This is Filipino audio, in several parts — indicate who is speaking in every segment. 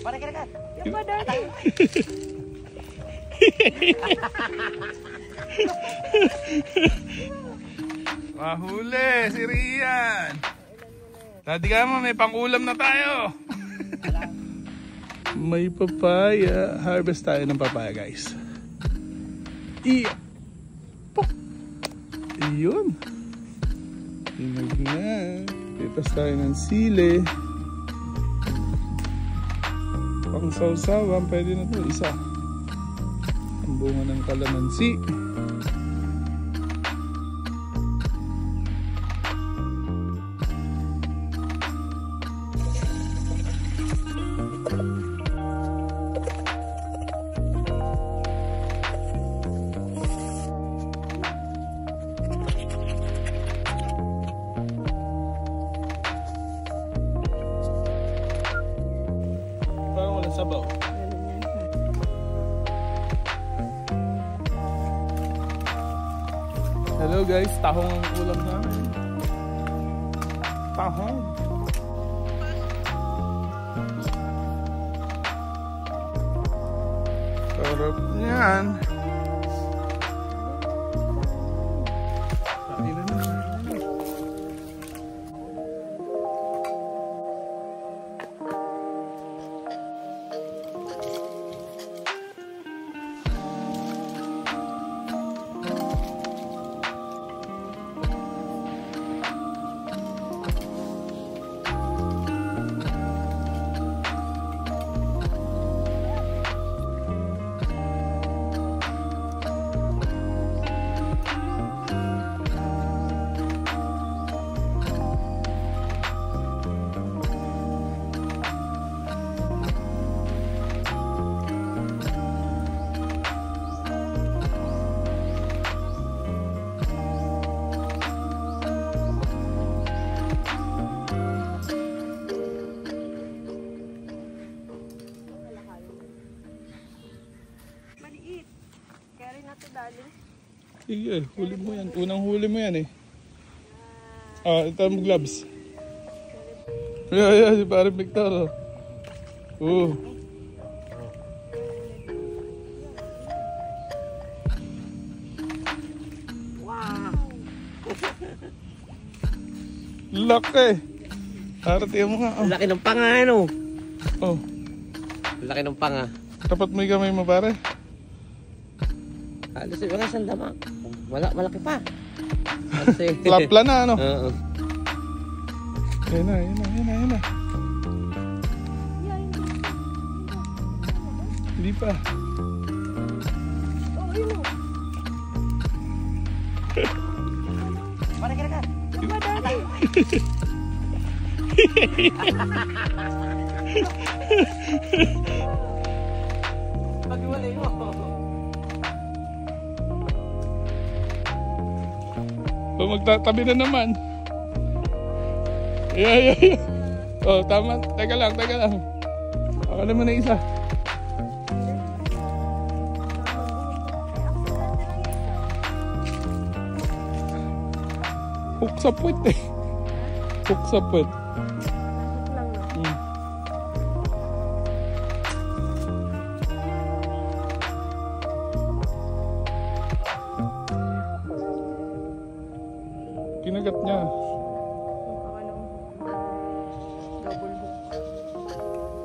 Speaker 1: Para kira-kira. Yung ba dali?
Speaker 2: Mahuli si Rian. Tadi ka mo, may pangulam na tayo. May papaya. Harvest tayo ng papaya, guys. Iya. Pok. Iyon. Inog na. Pitas tayo ng sili. Pang sausawan, pwede na ito. Isa. Ang bunga ng kalamansi. Sabaw. Hello guys, tahong ang ulam namin. Tahong. Sarap niyan. Sige, huli mo yan. Unang huli mo yan eh. Ah, ito mo gloves. Ayan, si parang Victor.
Speaker 1: Wow!
Speaker 2: Laki! Haratiyan mo nga. Oh.
Speaker 1: Laki ng panga ano?
Speaker 2: Oh.
Speaker 1: Laki ng panga.
Speaker 2: Tapat mo yung kamay mo pare.
Speaker 1: Alas yung mga sandama. Malaki pa.
Speaker 2: Plapla na ano?
Speaker 1: Oo.
Speaker 2: Yan na. Hindi pa.
Speaker 1: Oh, yun o. Para kira-kira. Yung ba dali? Pag-iwalay mo.
Speaker 2: O magtatabi na naman. Yeah. Oh, tama. Teka lang. Ako naman na isa. Hook sa puwet eh. Hook sa puwet. Kinagat niya.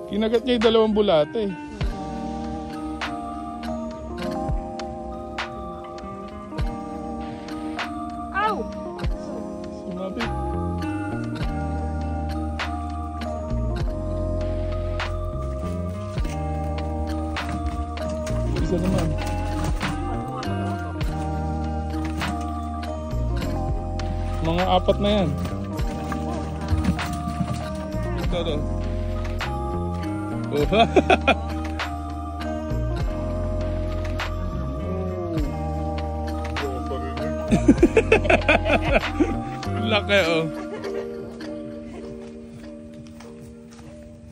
Speaker 2: Kinagat niya yung dalawang bulate.
Speaker 1: Ow!
Speaker 2: Sumabi. Isa naman. Mga apat na yan. Ito daw. Laki oh.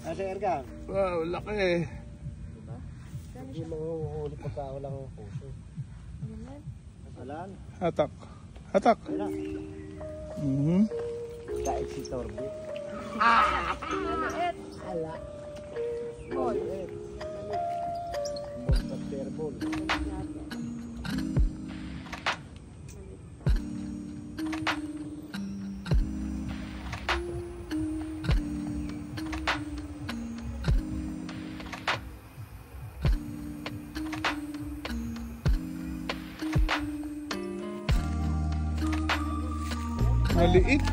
Speaker 1: Nasa Erga.
Speaker 2: Wow, laki.
Speaker 1: Hindi mahuhuli pa sa walang puso. Alan.
Speaker 2: Hatak.
Speaker 1: Kahit si Torbe. Wala. Small. Monster ball.
Speaker 2: Maliit.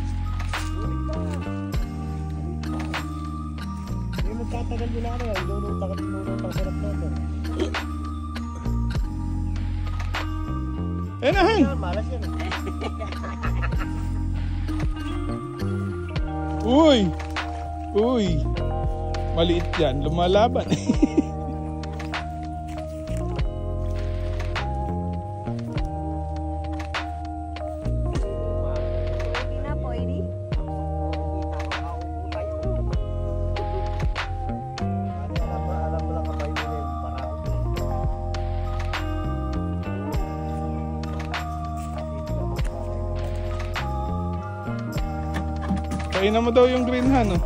Speaker 1: Yung magtatagal nila ano, ilunutang sarap natin.
Speaker 2: Ayun na, Han.
Speaker 1: Malas yan.
Speaker 2: Uy! Uy! Maliit yan, lumalaban. Kainan mo daw yung green, Han, oh.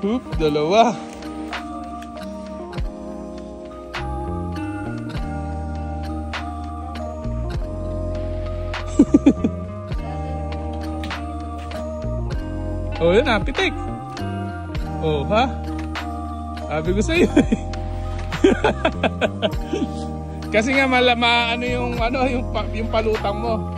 Speaker 2: Oop, dalawa. Oh, yun na, pitik. Oh, ha? Sabi ko sa'yo. Kasi nga ano yung palutang mo.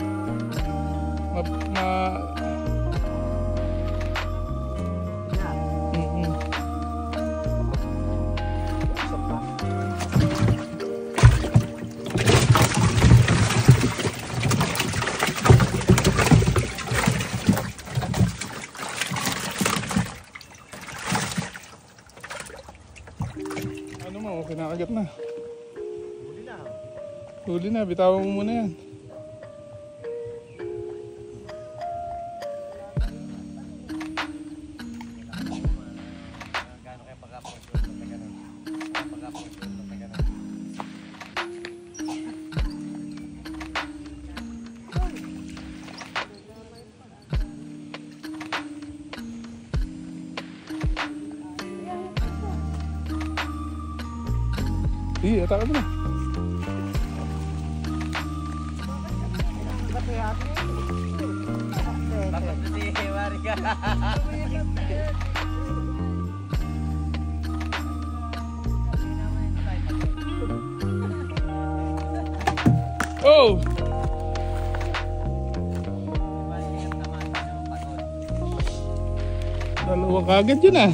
Speaker 2: Ano mo, kinakagat na.
Speaker 1: Huli na.
Speaker 2: Huli na, bitawan mo muna yan. Iya, atake mo na. Oh! Dalawa kagad yun, ah.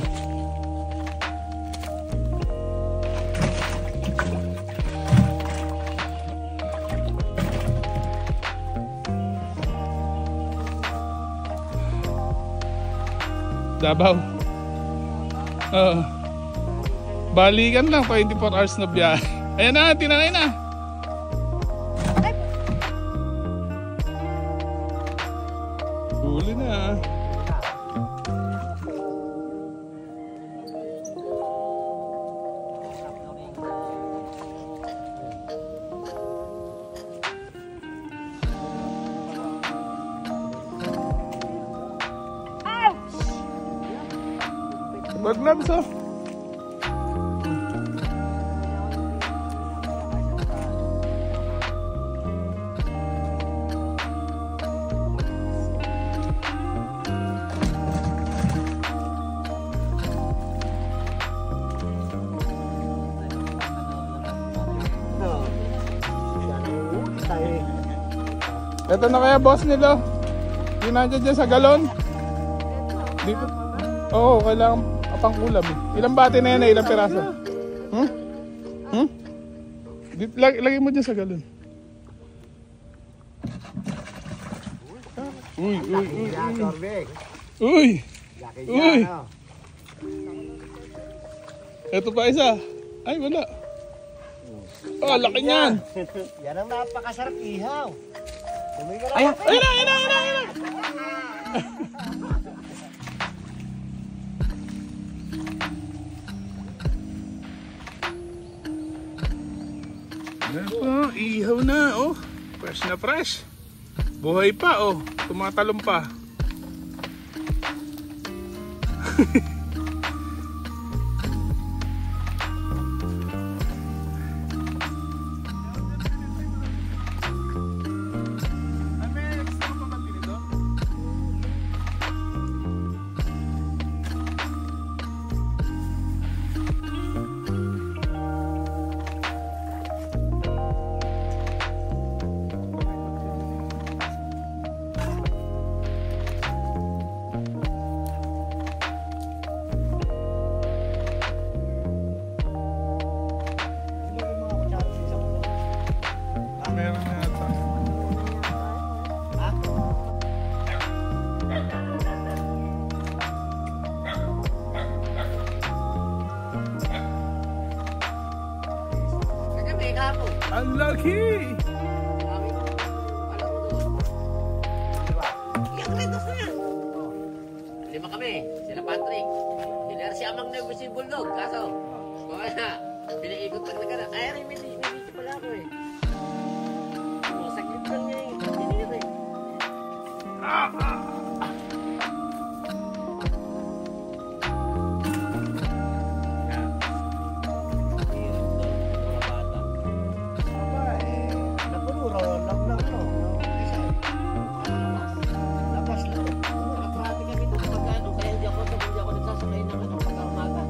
Speaker 2: Davao. Balikan lang, 24 hours na biyahe. Ayan na, tinanay na. Huli na. Baglabs, oh. Ito na kaya boss nila. Yung nandiyan dyan sa galon. Dito. Oo, kailangan pang ulam. Ilang bati na yan eh? Ilang piraso? Lagay mo dyan sa galon. Uy, uy, uy, uy. Uy. Ito pa isa. Ay, wala. Oh, laki niyan.
Speaker 1: Yan ang napakasarap ihaw.
Speaker 2: Ayun na, ayun na, ayun na, ayun na. Yan po, ihaw na, oh. Fresh na fresh. Buhay pa, oh. Tumatalon pa. Meron na yata.
Speaker 1: Kagabi, kahapon.
Speaker 2: Ang laki!
Speaker 1: Iyak rin gusto yan. 5 kami. Sila Patrick. Sila si Amang na si Bulldog. Kaso, wala. Pinaikot lang na ka na. Ay, may video pala ako eh. Sakit lang eh. Tinigil eh. Nakatrati kami doon pagkano. Kaya hindi ako nagsasakay ng ano pagka umaga.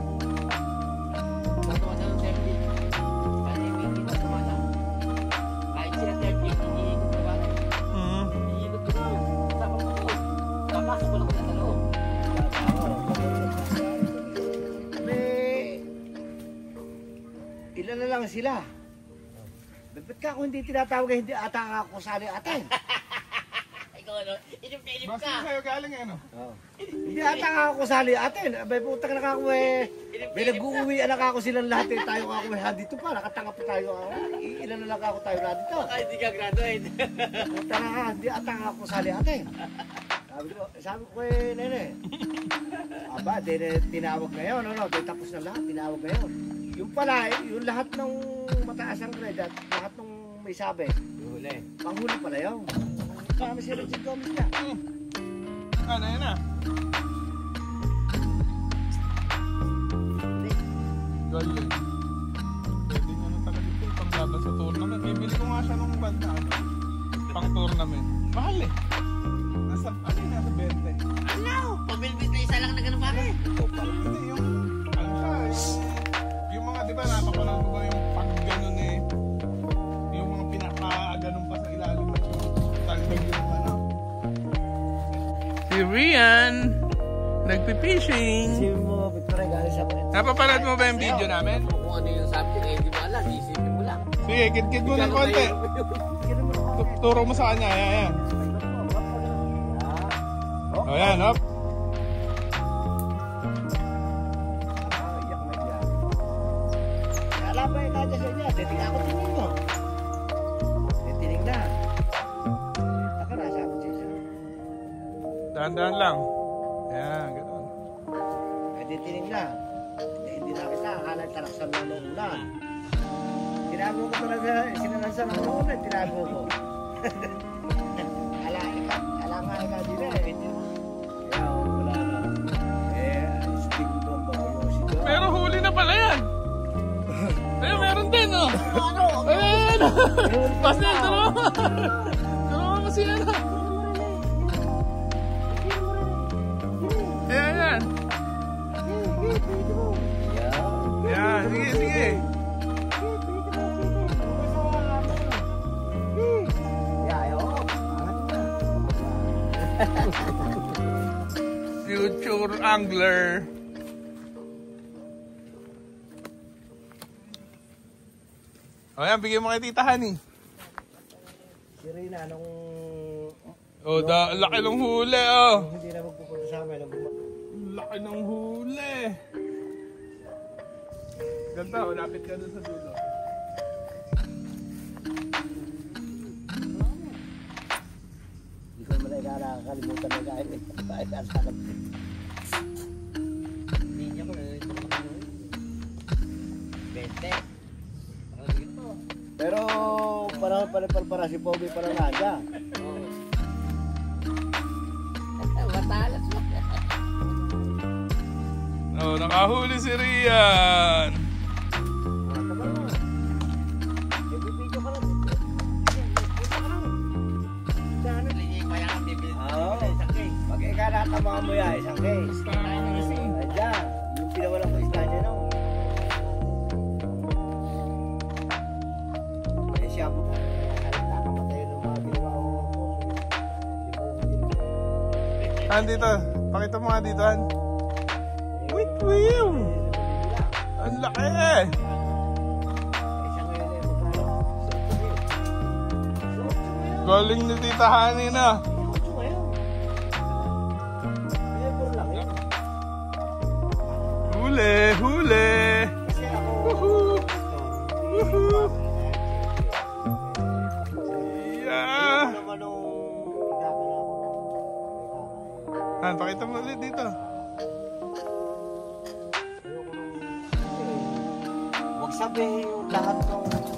Speaker 1: Tatawa na ng 30. Kaya hindi na tumata. Kahit sila 30, iniikot na ba? Iniikot ko doon. Tapos ko doon. Papasok ko lang ko sa loob.
Speaker 3: Ilan na lang sila. Ba't ka kung hindi tinatawag hindi ata ako sali atin?
Speaker 1: Ikaw ano? Inip na inip
Speaker 2: Basta
Speaker 1: ka.
Speaker 2: sa'yo galing ano?
Speaker 3: Hindi ata ako sali atin. Abay putang na ako eh. May nag-uuwi anak ako silang lahat eh. Tayo ako eh. Dito pa, nakatanga pa tayo. Ilan na lang ako tayo na dito.
Speaker 1: Ay, hindi ka graduate.
Speaker 3: Putang na hindi ata ako sali atin. Sabi ko eh, nene. Aba, tinawag ngayon. Ano, tapos na lahat, tinawag ngayon. Yung pala, yung lahat ng mataas ang grade at lahat ng may sabi,
Speaker 1: Huli.
Speaker 3: panghuli pala yun. Kami si Richard Gomez niya.
Speaker 2: Ano yun ah? Galing. Pwede nga na talaga ito. Panglaban sa tournament. Bibili ko nga siya nung banda. Pang tournament. Mahal eh. Nasa, ano yun? Nasa 20.
Speaker 1: Ano? Pamilbit na isa lang na ganun pare.
Speaker 2: Ito pala. Hindi yung, ano siya, yung mga, di ba, napapanood mo ba yung pag ganun eh, yung mga pinaka-ganun pa sa ilalim ng talbag yung ano. Si Rian, nagpipishing.
Speaker 3: Si mo, Victoria, galing sa mga.
Speaker 2: Napapanood mo ba yung video namin?
Speaker 1: Kung ano yung subject eh, hindi mo alam. Isipin mo lang.
Speaker 2: Sige, kit-kit mo ng konti. Turo mo sa kanya, ayan. O yan, hop.
Speaker 3: Kala ba yung kanya sa inyo? Titingnan ako tingin mo. Titingnan na. Ako na, sabi siya siya.
Speaker 2: Dahan-dahan lang. Ayan, gano'n.
Speaker 3: Eh, titingnan na. Eh, hindi na kita. Akala talaksan mo ng ulan. Tinago ko talaga. Sinanansan ako ng ulan. Tinago ko. Ala nga ikaw din eh. Kaya wala na. Sting doon ba kayo si John?
Speaker 2: Pero huli na pala yan. Ayun, meron din, oh.
Speaker 3: Ano?
Speaker 2: Ayan. Pastel, turo mo. Turo mo si ano. Ayan, ayan. Ayan, sige, sige. Future angler. O yan, bigyan mo kay Tita Honey.
Speaker 3: Si Rina, nung
Speaker 2: O, laki ng huli, oh.
Speaker 3: hindi na magpupunta sa amin,
Speaker 2: Laki ng huli. Ganda, oh, lapit ka dun sa dulo.
Speaker 3: hindi ko naman Kaya nakakalimutan na dahil eh. Ay, nasakalap.
Speaker 1: Linya ko na ito naman ano. 20. Ano dito?
Speaker 3: Pero para si Pogi para naga.
Speaker 1: Oo. Matalas mo.
Speaker 2: Oh, nakahuli si Rian.
Speaker 3: Ibibidyo ka lang dito.
Speaker 1: Linya pa yan. Bibili.
Speaker 3: Oo. Pag ikaw natama mo yan, isang case. Ayan, yung pinawalan ko isda niya, no? Eh, siya po. Nakakamatay ng mga ginawa ko ng poso.
Speaker 2: Han, dito. Pakita mo nga dito, Han. Wait, wait. Ang laki eh. Galing ni Tita Hani na. Huli, huli. Woohoo. Woohoo. Yeah. Han, pakita mo ulit dito.
Speaker 3: Huwag sabihin yung lahat ng